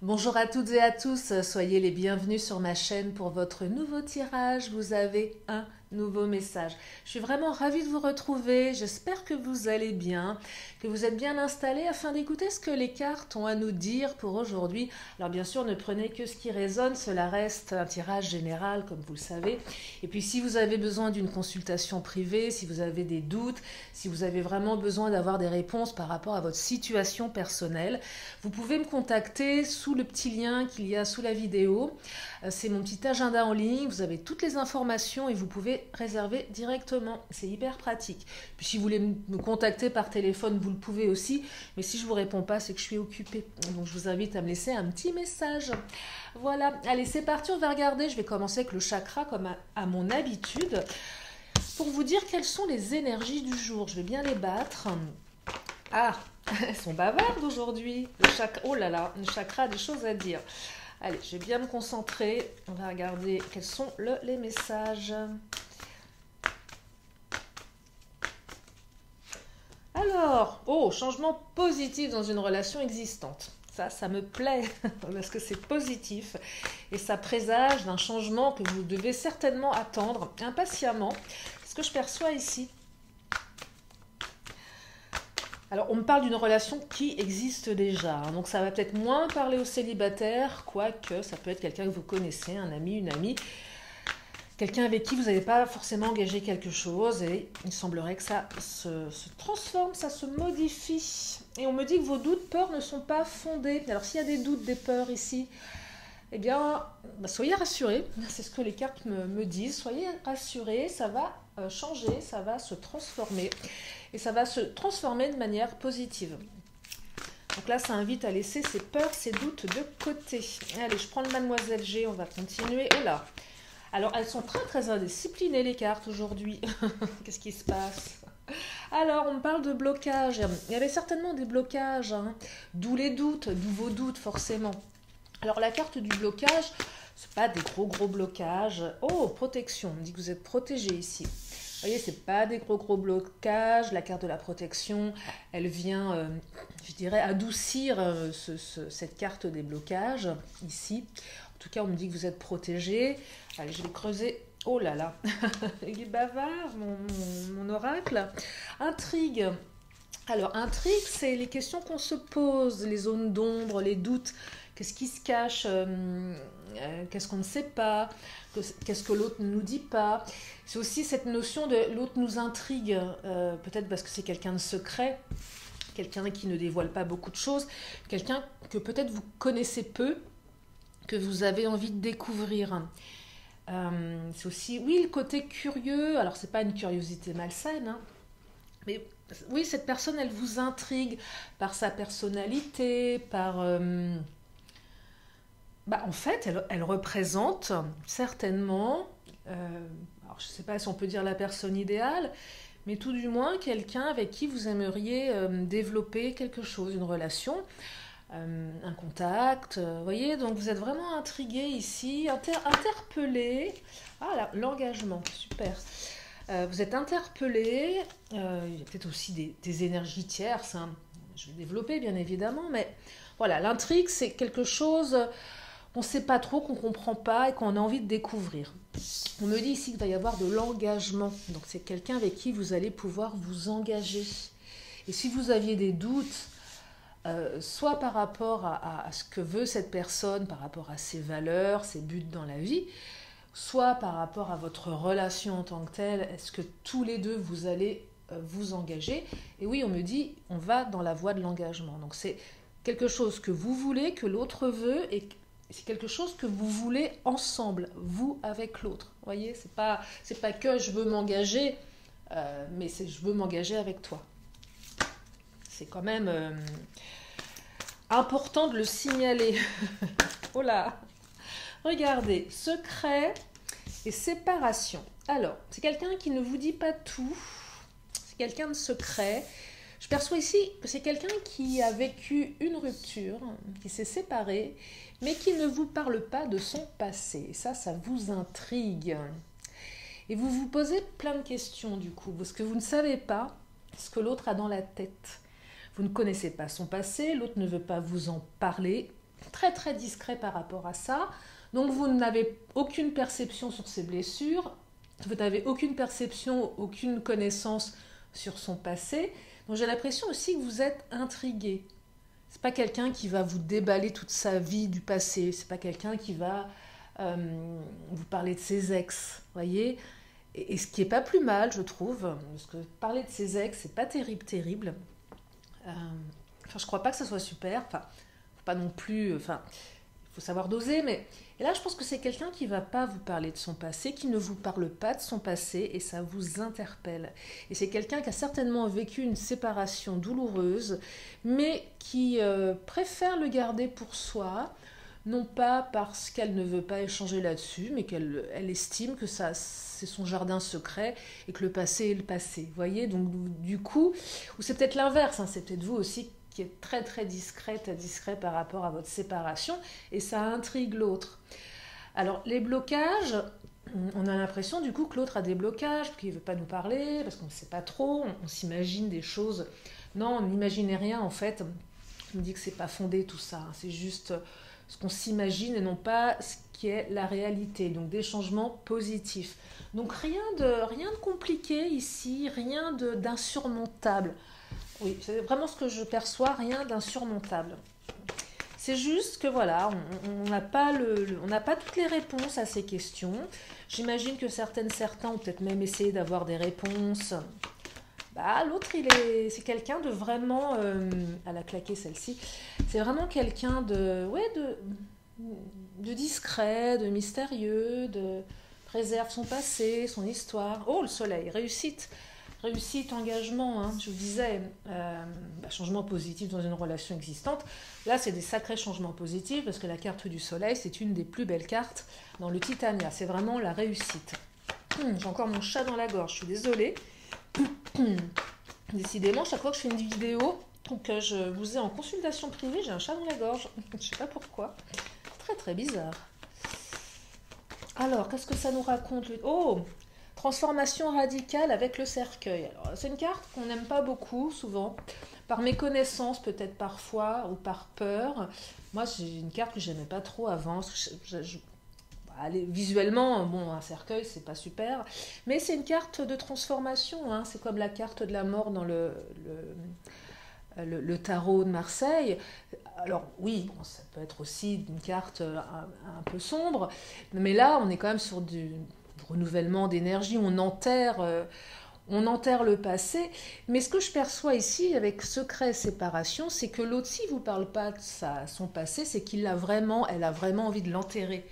Bonjour à toutes et à tous, soyez les bienvenus sur ma chaîne pour votre nouveau tirage. Vous avez un nouveau message. Je suis vraiment ravie de vous retrouver, j'espère que vous allez bien, que vous êtes bien installés afin d'écouter ce que les cartes ont à nous dire pour aujourd'hui. Alors bien sûr, ne prenez que ce qui résonne, cela reste un tirage général comme vous le savez. Et puis si vous avez besoin d'une consultation privée, si vous avez des doutes, si vous avez vraiment besoin d'avoir des réponses par rapport à votre situation personnelle, vous pouvez me contacter sous le petit lien qu'il y a sous la vidéo. C'est mon petit agenda en ligne, vous avez toutes les informations et vous pouvez réserver directement. C'est hyper pratique. Puis si vous voulez me contacter par téléphone, vous le pouvez aussi. Mais si je ne vous réponds pas, c'est que je suis occupée. Donc je vous invite à me laisser un petit message. Voilà, allez c'est parti, on va regarder. Je vais commencer avec le chakra comme à mon habitude. Pour vous dire quelles sont les énergies du jour. Je vais bien les battre. Ah, elles sont bavardes aujourd'hui. Oh là là, le chakra a des choses à dire. Allez, je vais bien me concentrer. On va regarder quels sont les messages. Alors, oh, changement positif dans une relation existante. Ça me plaît parce que c'est positif et ça présage d'un changement que vous devez certainement attendre impatiemment. Ce que je perçois ici. Alors, on me parle d'une relation qui existe déjà, hein, donc ça va peut-être moins parler aux célibataires, quoique ça peut être quelqu'un que vous connaissez, un ami, une amie, quelqu'un avec qui vous n'avez pas forcément engagé quelque chose, et il semblerait que ça se transforme, ça se modifie. Et on me dit que vos doutes, peurs ne sont pas fondés. Alors, s'il y a des doutes, des peurs ici, eh bien, soyez rassurés, c'est ce que les cartes me disent, soyez rassurés, ça va changer, ça va se transformer. Et ça va se transformer de manière positive. Donc là, ça invite à laisser ses peurs, ses doutes de côté. Allez, je prends le Mademoiselle G, on va continuer. Oh là! Alors, elles sont très très indisciplinées les cartes aujourd'hui. Qu'est-ce qui se passe? Alors, on me parle de blocage. Il y avait certainement des blocages, hein, d'où les doutes, d'où vos doutes forcément. Alors, la carte du blocage, c'est pas des gros blocages. Oh, protection, on me dit que vous êtes protégé ici. Vous voyez, c'est pas des gros blocages. La carte de la protection, elle vient, je dirais, adoucir cette carte des blocages, ici. En tout cas, on me dit que vous êtes protégé. Allez, je vais creuser. Oh là là, il est bavard, mon oracle. Intrigue. Alors, intrigue, c'est les questions qu'on se pose, les zones d'ombre, les doutes. Qu'est-ce qui se cache, qu'est-ce qu'on ne sait pas, qu'est-ce que l'autre ne nous dit pas. C'est aussi cette notion de l'autre nous intrigue, peut-être parce que c'est quelqu'un de secret, quelqu'un qui ne dévoile pas beaucoup de choses, quelqu'un que peut-être vous connaissez peu, que vous avez envie de découvrir. C'est aussi, oui, le côté curieux, alors c'est pas une curiosité malsaine, hein, mais oui, cette personne, elle vous intrigue par sa personnalité, par... en fait, elle représente certainement, alors je ne sais pas si on peut dire la personne idéale, mais tout du moins quelqu'un avec qui vous aimeriez développer quelque chose, une relation, un contact. Vous voyez, donc vous êtes vraiment intrigué ici, interpellé. Ah, l'engagement, super. Vous êtes interpellé, il y a peut-être aussi des énergies tierces, hein. Je vais développer bien évidemment, mais voilà, l'intrigue c'est quelque chose qu'on ne sait pas trop, qu'on ne comprend pas et qu'on a envie de découvrir. On me dit ici qu'il va y avoir de l'engagement, donc c'est quelqu'un avec qui vous allez pouvoir vous engager. Et si vous aviez des doutes, soit par rapport à ce que veut cette personne, par rapport à ses valeurs, ses buts dans la vie, soit par rapport à votre relation en tant que telle, est-ce que tous les deux vous allez vous engager? Et oui, on me dit, on va dans la voie de l'engagement. Donc c'est quelque chose que vous voulez, que l'autre veut, et c'est quelque chose que vous voulez ensemble, vous avec l'autre. Vous voyez, c'est pas que je veux m'engager, mais c'est je veux m'engager avec toi. C'est quand même important de le signaler. Oh là! Regardez, secret et séparation. Alors, c'est quelqu'un qui ne vous dit pas tout. C'est quelqu'un de secret. Je perçois ici que c'est quelqu'un qui a vécu une rupture, qui s'est séparé, mais qui ne vous parle pas de son passé. Et ça vous intrigue. Et vous vous posez plein de questions du coup, parce que vous ne savez pas ce que l'autre a dans la tête. Vous ne connaissez pas son passé, l'autre ne veut pas vous en parler. très très discret par rapport à ça. Donc vous n'avez aucune perception sur ses blessures, vous n'avez aucune perception, aucune connaissance sur son passé. Donc j'ai l'impression aussi que vous êtes intrigué. C'est pas quelqu'un qui va vous déballer toute sa vie du passé. C'est pas quelqu'un qui va vous parler de ses ex, voyez. Et ce qui est pas plus mal, je trouve, parce que parler de ses ex, c'est pas terrible. Enfin, je crois pas que ça soit super. Enfin, faut pas non plus. Enfin, il faut savoir doser, mais et là, je pense que c'est quelqu'un qui va pas vous parler de son passé, qui ne vous parle pas de son passé, et ça vous interpelle. Et c'est quelqu'un qui a certainement vécu une séparation douloureuse, mais qui préfère le garder pour soi, non pas parce qu'elle ne veut pas échanger là-dessus, mais qu'elle estime que ça, c'est son jardin secret et que le passé est le passé. Vous voyez, donc du coup, ou c'est peut-être l'inverse, hein, c'est peut-être vous aussi qui êtes très très discret par rapport à votre séparation, et ça intrigue l'autre. Alors les blocages, on a l'impression du coup que l'autre a des blocages, qu'il ne veut pas nous parler, parce qu'on ne sait pas trop, on s'imagine des choses. Non, on n'imaginez rien en fait. On me dit que c'est pas fondé tout ça, hein. C'est juste ce qu'on s'imagine et non pas ce qui est la réalité. Donc des changements positifs. Donc rien de compliqué ici, rien d'insurmontable. Oui, c'est vraiment ce que je perçois, rien d'insurmontable. C'est juste que voilà, on n'a pas toutes les réponses à ces questions. J'imagine que certains ont peut-être même essayé d'avoir des réponses. Bah, l'autre, c'est quelqu'un de vraiment, elle a claqué celle-ci, c'est vraiment quelqu'un de discret, de mystérieux, de préserve son passé, son histoire. Oh, le soleil, réussite, engagement, hein, je vous disais, changement positif dans une relation existante. Là, c'est des sacrés changements positifs parce que la carte du soleil, c'est une des plus belles cartes dans le Titania. C'est vraiment la réussite. J'ai encore mon chat dans la gorge, je suis désolée. Décidément, chaque fois que je fais une vidéo, que je vous ai en consultation privée, j'ai un chat dans la gorge. Je ne sais pas pourquoi. Très très bizarre. Alors, qu'est-ce que ça nous raconte? Oh, transformation radicale avec le cercueil. Alors, c'est une carte qu'on n'aime pas beaucoup, souvent. Par méconnaissance, peut-être parfois, ou par peur. Moi, c'est une carte que j'aimais pas trop avant. Allez, visuellement, bon, un cercueil, c'est pas super. Mais c'est une carte de transformation. Hein. C'est comme la carte de la mort dans le tarot de Marseille. Alors oui, bon, ça peut être aussi une carte un peu sombre, mais là on est quand même sur du renouvellement d'énergie, on enterre le passé. Mais ce que je perçois ici avec secret et séparation, c'est que l'autre, s'il ne vous parle pas de son passé, c'est elle a vraiment envie de l'enterrer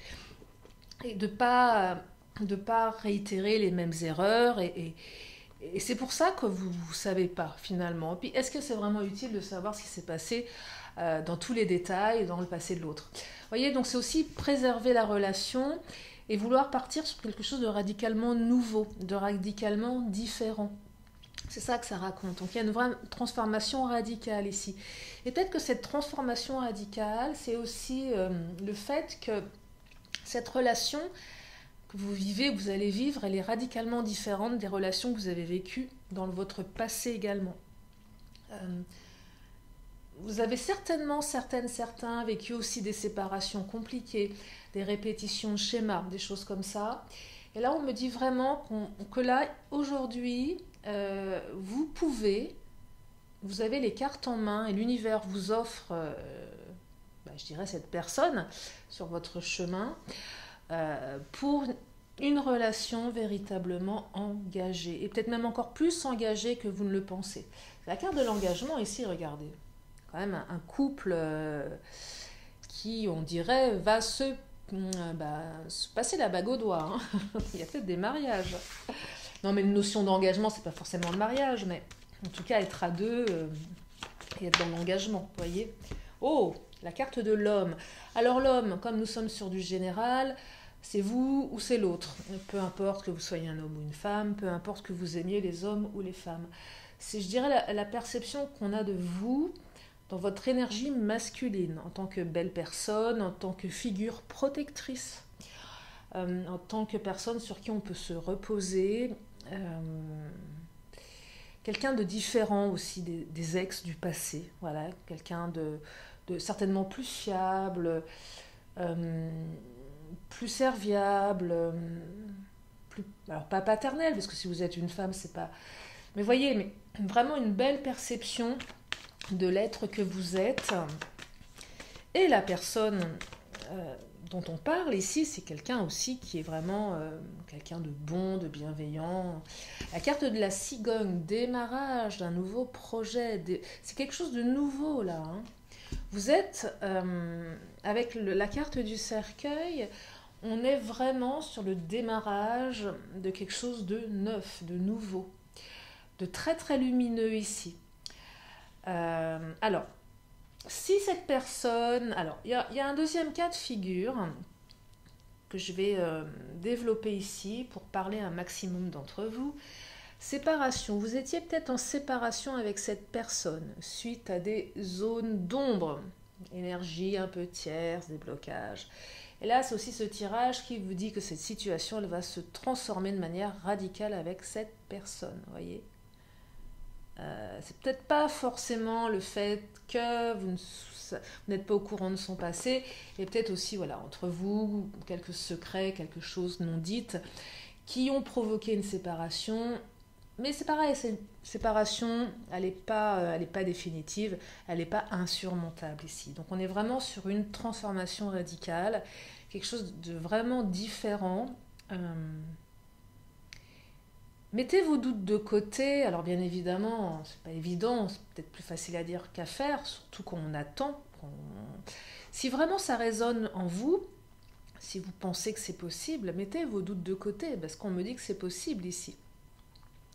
et de pas réitérer les mêmes erreurs et c'est pour ça que vous ne savez pas finalement. Puis est-ce que c'est vraiment utile de savoir ce qui s'est passé dans tous les détails dans le passé de l'autre? Vous voyez, donc c'est aussi préserver la relation et vouloir partir sur quelque chose de radicalement nouveau, de radicalement différent. C'est ça que ça raconte. Donc il y a une vraie transformation radicale ici. Et peut-être que cette transformation radicale, c'est aussi le fait que cette relation que vous vivez, que vous allez vivre, elle est radicalement différente des relations que vous avez vécues dans votre passé également. Vous avez certains vécu aussi des séparations compliquées, des répétitions de schémas, des choses comme ça. Et là, on me dit vraiment que là, aujourd'hui, vous avez les cartes en main et l'univers vous offre, je dirais, cette personne sur votre chemin pour une relation véritablement engagée et peut-être même encore plus engagée que vous ne le pensez. La carte de l'engagement ici, regardez, quand même un couple qui, on dirait, va se passer la bague au doigt. Hein. Il y a peut-être des mariages. Non, mais une notion d'engagement, c'est pas forcément le mariage, mais en tout cas être à deux et être dans l'engagement, vous voyez. Oh, la carte de l'homme. Alors l'homme, comme nous sommes sur du général, c'est vous ou c'est l'autre. Peu importe que vous soyez un homme ou une femme, peu importe que vous aimiez les hommes ou les femmes. C'est, je dirais, la perception qu'on a de vous dans votre énergie masculine, en tant que belle personne, en tant que figure protectrice, en tant que personne sur qui on peut se reposer, quelqu'un de différent aussi des ex du passé, voilà, quelqu'un certainement plus fiable, plus serviable, alors pas paternelle, parce que si vous êtes une femme, c'est pas... Mais voyez, mais vraiment une belle perception de l'être que vous êtes. Et la personne dont on parle ici, c'est quelqu'un aussi qui est vraiment quelqu'un de bon, de bienveillant. La carte de la cigogne, démarrage d'un nouveau projet, c'est quelque chose de nouveau là. Hein. Vous êtes, avec la carte du cercueil, on est vraiment sur le démarrage de quelque chose de neuf, de nouveau, de très très lumineux ici. Alors, si cette personne... Alors, il y a un deuxième cas de figure que je vais développer ici pour parler à un maximum d'entre vous. Séparation. Vous étiez peut-être en séparation avec cette personne suite à des zones d'ombre, énergie un peu tierce, des blocages. Et là, c'est aussi ce tirage qui vous dit que cette situation, elle va se transformer de manière radicale avec cette personne, vous voyez. C'est peut-être pas forcément le fait que vous n'êtes pas au courant de son passé, et peut-être aussi, voilà, entre vous, quelques secrets, quelque chose non dites, qui ont provoqué une séparation. Mais c'est pareil, cette séparation, elle n'est pas définitive, elle n'est pas insurmontable ici. Donc on est vraiment sur une transformation radicale, quelque chose de vraiment différent. Mettez vos doutes de côté. Alors bien évidemment, c'est pas évident, c'est peut-être plus facile à dire qu'à faire, surtout quand on attend. Si vraiment ça résonne en vous, si vous pensez que c'est possible, mettez vos doutes de côté, parce qu'on me dit que c'est possible ici.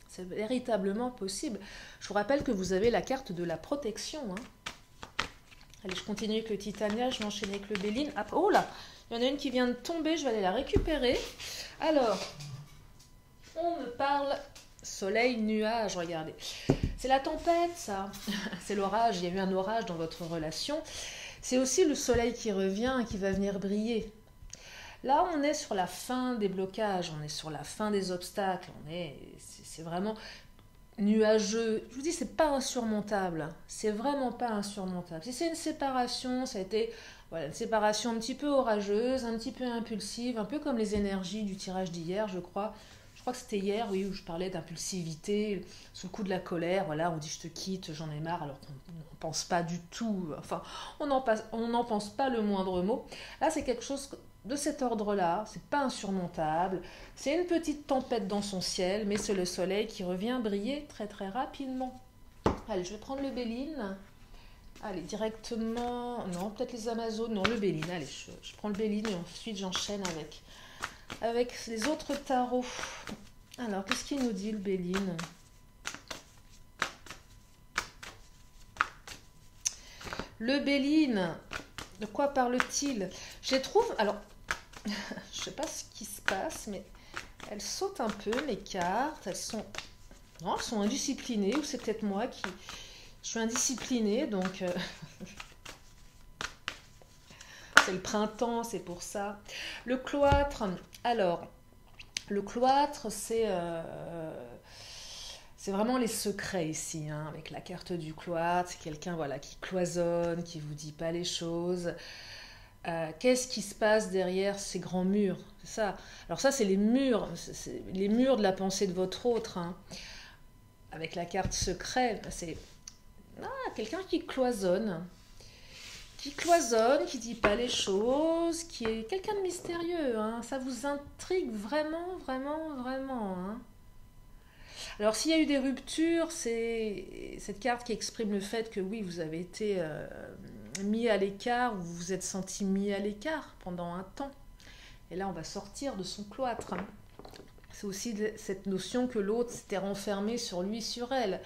C'est véritablement possible. Je vous rappelle que vous avez la carte de la protection. Hein. Allez, je continue avec le Titania, je m'enchaîne avec le Béline. Ah, oh là, il y en a une qui vient de tomber, je vais aller la récupérer. Alors, on me parle soleil, nuage, regardez. C'est la tempête, ça. C'est l'orage, il y a eu un orage dans votre relation. C'est aussi le soleil qui revient et qui va venir briller. Là, on est sur la fin des blocages, on est sur la fin des obstacles, c'est vraiment nuageux. Je vous dis, c'est pas insurmontable, c'est vraiment pas insurmontable. Si c'est une séparation, ça a été une séparation un petit peu orageuse, un petit peu impulsive, un peu comme les énergies du tirage d'hier, je crois. Je crois que c'était hier, oui, où je parlais d'impulsivité, sous le coup de la colère, voilà, on dit je te quitte, j'en ai marre, alors qu'on n'en pense pas du tout, enfin, on n'en pense pas le moindre mot. Là, c'est quelque chose de cet ordre-là, c'est pas insurmontable, c'est une petite tempête dans son ciel, mais c'est le soleil qui revient briller très très rapidement. Allez, je vais prendre le Béline. Allez, directement, non, peut-être les Amazones, non, le Béline, allez, je prends le Béline et ensuite j'enchaîne avec les autres tarots. Alors, qu'est-ce qu'il nous dit le Béline? Le Béline, de quoi parle-t-il? Je les trouve, alors, je sais pas ce qui se passe, mais elles sautent un peu, mes cartes. Elles sont indisciplinées, ou c'est peut-être moi qui... Je suis indisciplinée, donc... c'est le printemps, c'est pour ça. Le cloître, alors, le cloître, c'est vraiment les secrets ici, hein, avec la carte du cloître. C'est quelqu'un voilà, qui cloisonne, qui ne vous dit pas les choses. Qu'est-ce qui se passe derrière ces grands murs? C'est ça. Alors ça, c'est les murs de la pensée de votre autre. Hein. Avec la carte secret, c'est quelqu'un qui cloisonne. Qui dit pas les choses, qui est quelqu'un de mystérieux. Hein. Ça vous intrigue vraiment, vraiment, vraiment. Hein. Alors, s'il y a eu des ruptures, c'est cette carte qui exprime le fait que oui, vous avez été mis à l'écart, ou vous vous êtes senti mis à l'écart pendant un temps. Et là, on va sortir de son cloître. Hein. C'est aussi cette notion que l'autre s'était renfermé sur lui, sur elle.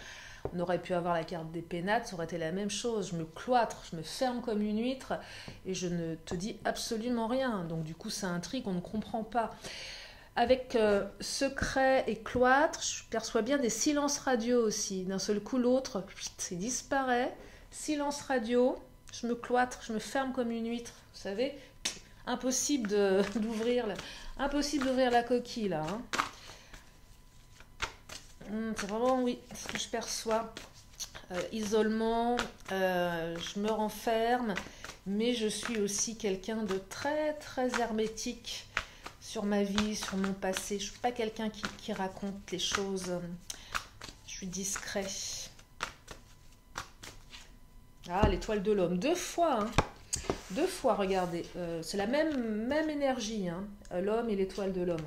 On aurait pu avoir la carte des pénates, ça aurait été la même chose. Je me cloître, je me ferme comme une huître et je ne te dis absolument rien. Donc du coup, ça intrigue, on ne comprend pas. Avec secret et cloître, je perçois bien des silences radio aussi. D'un seul coup, l'autre, il disparaît. Silence radio, je me cloître, je me ferme comme une huître. Vous savez, impossible d'ouvrir la coquille là. Hein. C'est vraiment, oui, ce que je perçois. isolement, je me renferme, mais je suis aussi quelqu'un de très très hermétique sur ma vie, sur mon passé. Je ne suis pas quelqu'un qui raconte les choses, je suis discret. Ah, l'étoile de l'homme, 2 fois, hein. 2 fois, regardez, c'est la même énergie, hein, l'homme et l'étoile de l'homme,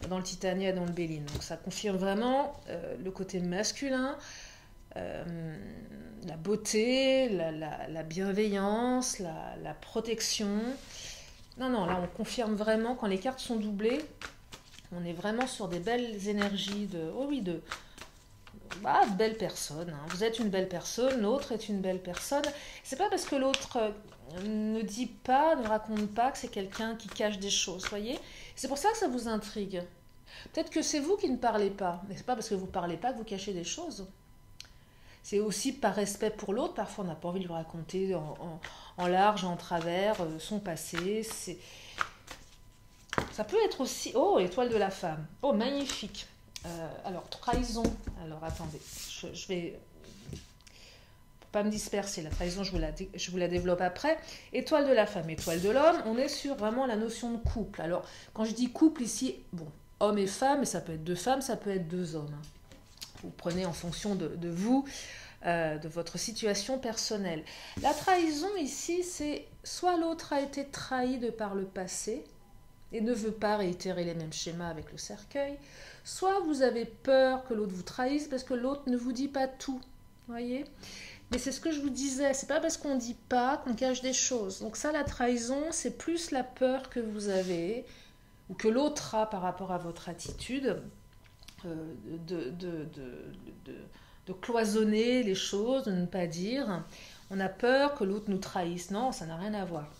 dans le Titania, dans le Béline. Donc ça confirme vraiment le côté masculin, la beauté, la bienveillance, la protection. Non, non, là on confirme vraiment, quand les cartes sont doublées, on est vraiment sur des belles énergies de... Oh oui, de belle personne, hein. Vous êtes une belle personne, l'autre est une belle personne. C'est pas parce que l'autre ne dit pas, ne raconte pas que c'est quelqu'un qui cache des choses, voyez. C'est pour ça que ça vous intrigue. Peut-être que c'est vous qui ne parlez pas, mais c'est pas parce que vous parlez pas que vous cachez des choses. C'est aussi par respect pour l'autre. Parfois, on n'a pas envie de lui raconter en large, en travers son passé. Ça peut être aussi... Oh, étoile de la femme. Oh, magnifique. Alors, trahison. Alors, attendez. Je vais... Pour pas me disperser, la trahison, je vous la développe après. Étoile de la femme, étoile de l'homme. On est sur vraiment la notion de couple. Alors, quand je dis couple ici, bon, homme et femme, mais ça peut être 2 femmes, ça peut être 2 hommes. Vous prenez en fonction de vous, de votre situation personnelle. La trahison ici, c'est soit l'autre a été trahi de par le passé et ne veut pas réitérer les mêmes schémas avec le cercueil, soit vous avez peur que l'autre vous trahisse parce que l'autre ne vous dit pas tout, voyez. Mais c'est ce que je vous disais, c'est pas parce qu'on ne dit pas qu'on cache des choses. Donc ça, la trahison, c'est plus la peur que vous avez ou que l'autre a par rapport à votre attitude, de cloisonner les choses, de ne pas dire. On a peur que l'autre nous trahisse. Non, ça n'a rien à voir.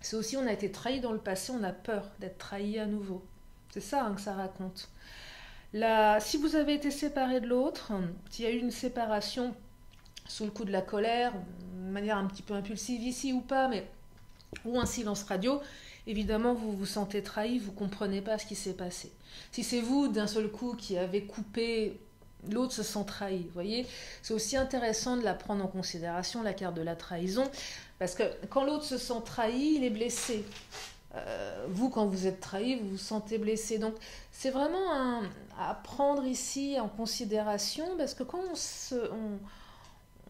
C'est aussi, on a été trahi dans le passé, on a peur d'être trahi à nouveau. C'est ça, hein, que ça raconte. Si vous avez été séparé de l'autre, s'il y a eu une séparation sous le coup de la colère, de manière un petit peu impulsive ici ou pas, ou un silence radio, évidemment vous vous sentez trahi, vous ne comprenez pas ce qui s'est passé. Si c'est vous d'un seul coup qui avez coupé, l'autre se sent trahi, vous voyez. C'est aussi intéressant de la prendre en considération, la carte de la trahison, parce que quand l'autre se sent trahi, il est blessé. Vous, quand vous êtes trahi, vous vous sentez blessé. Donc c'est vraiment à prendre ici en considération, parce que quand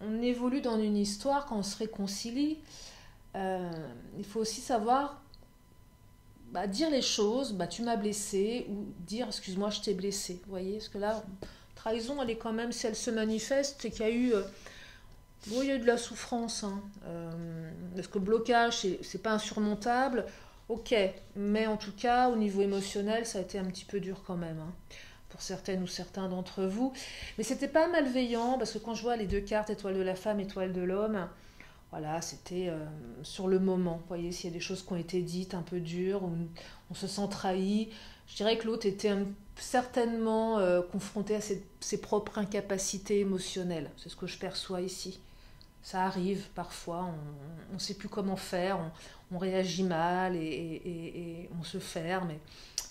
on évolue dans une histoire, quand on se réconcilie, il faut aussi savoir dire les choses, tu m'as blessé, ou dire excuse-moi, je t'ai blessé. Vous voyez, parce que là, trahison, elle est quand même, si elle se manifeste, c'est qu'il y a eu, il y a eu de la souffrance. Hein. Parce que le blocage, c'est pas insurmontable, ok, mais en tout cas, au niveau émotionnel, ça a été un petit peu dur quand même. Hein. Pour certaines ou certains d'entre vous. Mais c'était pas malveillant, parce que quand je vois les 2 cartes, étoile de la femme, étoile de l'homme, voilà, c'était sur le moment. Vous voyez, s'il y a des choses qui ont été dites un peu dures, on se sent trahi, je dirais que l'autre était certainement confronté à ses propres incapacités émotionnelles. C'est ce que je perçois ici. Ça arrive parfois, on ne sait plus comment faire, on réagit mal et on se ferme.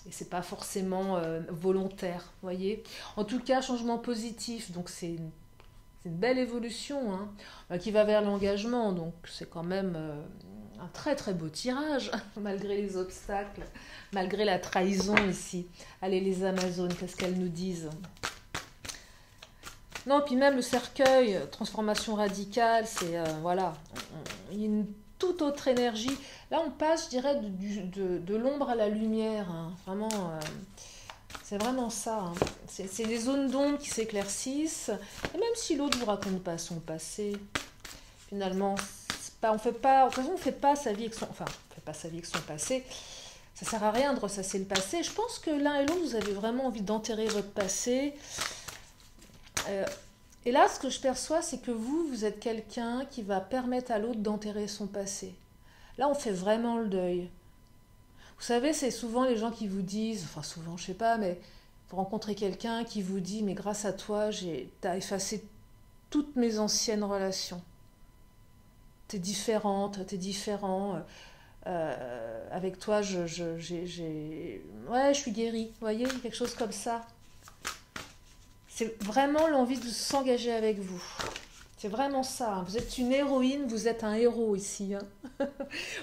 Et c'est pas forcément volontaire, voyez. En tout cas, changement positif, donc c'est une belle évolution, hein, qui va vers l'engagement, donc c'est quand même un très très beau tirage, malgré les obstacles, malgré la trahison ici. Allez, les Amazones, qu'est-ce qu'elles nous disent? Non, puis même le cercueil, transformation radicale, c'est, voilà, il y a une toute autre énergie. Là, on passe, je dirais, de l'ombre à la lumière, hein. Vraiment, c'est vraiment ça. Hein. C'est des zones d'ombre qui s'éclaircissent. Et même si l'autre ne vous raconte pas son passé, finalement, on fait pas sa vie avec son... Enfin, on fait pas sa vie avec son passé. Ça sert à rien de ressasser le passé. Je pense que l'un et l'autre, vous avez vraiment envie d'enterrer votre passé. Et là, ce que je perçois, c'est que vous êtes quelqu'un qui va permettre à l'autre d'enterrer son passé. Là, on fait vraiment le deuil. Vous savez, c'est souvent les gens qui vous disent, enfin souvent, je sais pas, mais vous rencontrez quelqu'un qui vous dit, mais grâce à toi, t'as effacé toutes mes anciennes relations. T'es différente, t'es différent. Avec toi, je suis guérie. Vous voyez, quelque chose comme ça. C'est vraiment l'envie de s'engager avec vous. C'est vraiment ça. Hein. Vous êtes une héroïne, vous êtes un héros ici. Hein.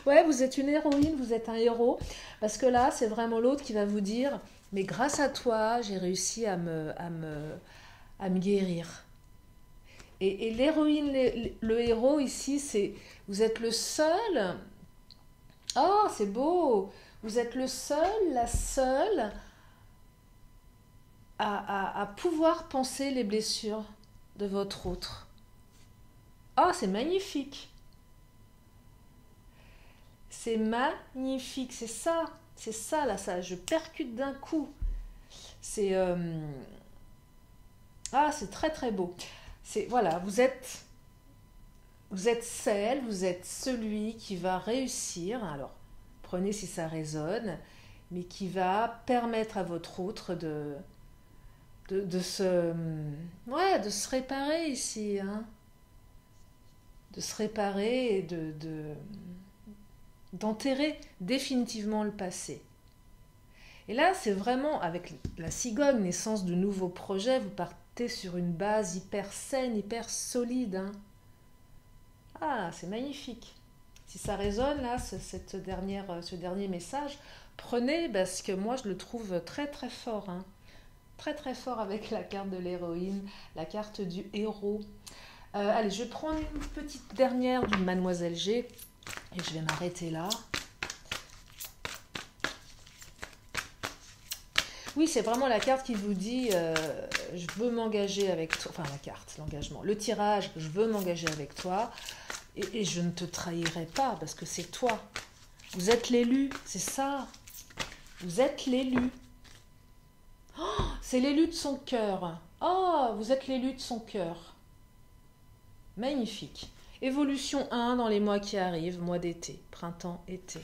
Ouais, vous êtes une héroïne, vous êtes un héros. Parce que là, c'est vraiment l'autre qui va vous dire, mais grâce à toi, j'ai réussi à me guérir. Et l'héroïne, le héros ici, c'est, vous êtes le seul. Oh, c'est beau. Vous êtes le seul, la seule à pouvoir penser les blessures de votre autre. Oh, c'est magnifique. C'est magnifique. C'est ça, là, ça. Je percute d'un coup. C'est ah, c'est très très beau. C'est voilà, vous êtes celle, vous êtes celui qui va réussir. Alors, prenez si ça résonne, mais qui va permettre à votre autre de se ouais, de se réparer ici, hein. De se réparer et d'enterrer définitivement le passé. Et là, c'est vraiment, avec la cigogne, naissance de nouveaux projets, vous partez sur une base hyper saine, hyper solide. Hein. Ah, c'est magnifique. Si ça résonne, là, ce dernier message, prenez, parce que moi, je le trouve très, très fort. Hein. Très, très fort avec la carte de l'héroïne, la carte du héros. Allez, je vais prendre une petite dernière du Mademoiselle G, et je vais m'arrêter là. Oui, c'est vraiment la carte qui vous dit je veux m'engager avec toi. Enfin, la carte, l'engagement. Le tirage, je veux m'engager avec toi. Et je ne te trahirai pas parce que c'est toi. Vous êtes l'élu, c'est ça. Vous êtes l'élu. Oh, c'est l'élu de son cœur. Oh, vous êtes l'élu de son cœur. Magnifique. Évolution 1 dans les mois qui arrivent, mois d'été, printemps, été.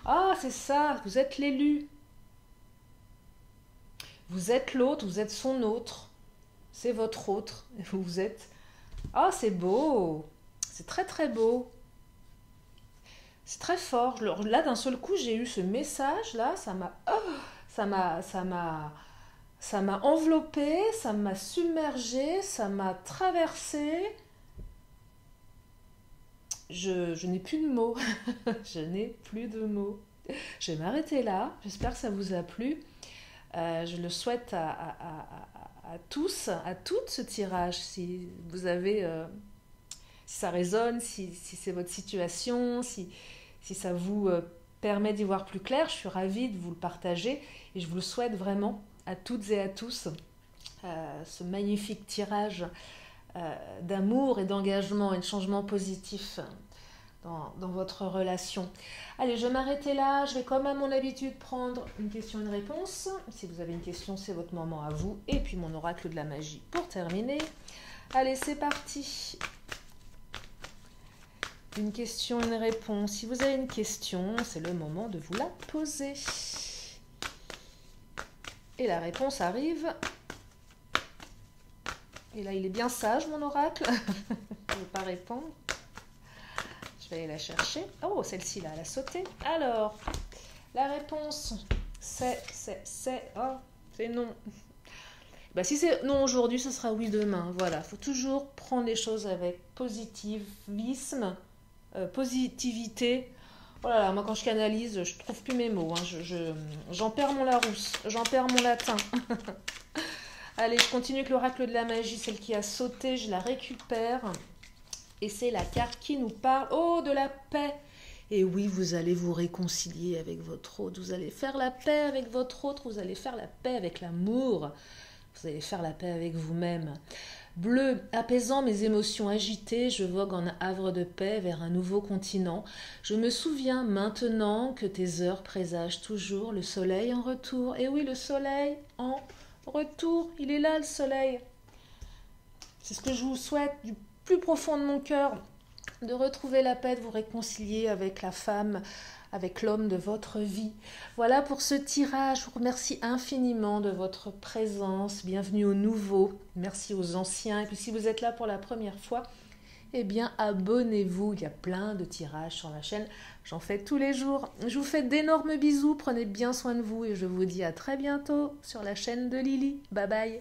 Ah, c'est ça, vous êtes l'élu. Vous êtes l'autre, vous êtes son autre. C'est votre autre. Vous êtes... Ah, c'est beau. C'est très très beau. C'est très fort. Là, d'un seul coup, j'ai eu ce message, là, ça m'a enveloppé, ça m'a submergé, ça m'a traversé. Je n'ai plus de mots. Je n'ai plus de mots. Je vais m'arrêter là. J'espère que ça vous a plu. Je le souhaite à tous, à toutes ce tirage. Si vous avez, si ça résonne, si c'est votre situation, si ça vous permet d'y voir plus clair, je suis ravie de vous le partager et je vous le souhaite vraiment à toutes et à tous. Ce magnifique tirage d'amour et d'engagement et de changement positif dans votre relation. Allez, je vais m'arrêter là. Je vais, comme à mon habitude, prendre une question et une réponse. Si vous avez une question, c'est votre moment à vous. Et puis mon oracle de la magie pour terminer. Allez, c'est parti. Une question, une réponse. Si vous avez une question, c'est le moment de vous la poser. Et la réponse arrive. Et là, il est bien sage, mon oracle. Il ne veut pas répondre. Je vais aller la chercher. Oh, celle-ci, là, elle a sauté. Alors, la réponse, c'est... Oh, c'est non. Bah, si c'est non aujourd'hui, ce sera oui demain. Voilà, il faut toujours prendre les choses avec positivisme, positivité. Oh là là, moi, quand je canalise, je trouve plus mes mots. Hein. J'en perds mon Larousse, j'en perds mon latin. Allez, je continue avec l'oracle de la magie, celle qui a sauté, je la récupère. Et c'est la carte qui nous parle, oh, de la paix. Et oui, vous allez vous réconcilier avec votre autre, vous allez faire la paix avec votre autre, vous allez faire la paix avec l'amour, vous allez faire la paix avec vous-même. Bleu, apaisant mes émotions agitées, je vogue en havre de paix vers un nouveau continent. Je me souviens maintenant que tes heures présagent toujours le soleil en retour. Et oui, le soleil en retour, il est là le soleil. C'est ce que je vous souhaite du plus profond de mon cœur, de retrouver la paix, de vous réconcilier avec la femme, avec l'homme de votre vie. Voilà pour ce tirage. Je vous remercie infiniment de votre présence. Bienvenue aux nouveaux. Merci aux anciens. Et puis si vous êtes là pour la première fois, eh bien abonnez-vous. Il y a plein de tirages sur la chaîne. J'en fais tous les jours. Je vous fais d'énormes bisous. Prenez bien soin de vous et je vous dis à très bientôt sur la chaîne de Lily. Bye bye.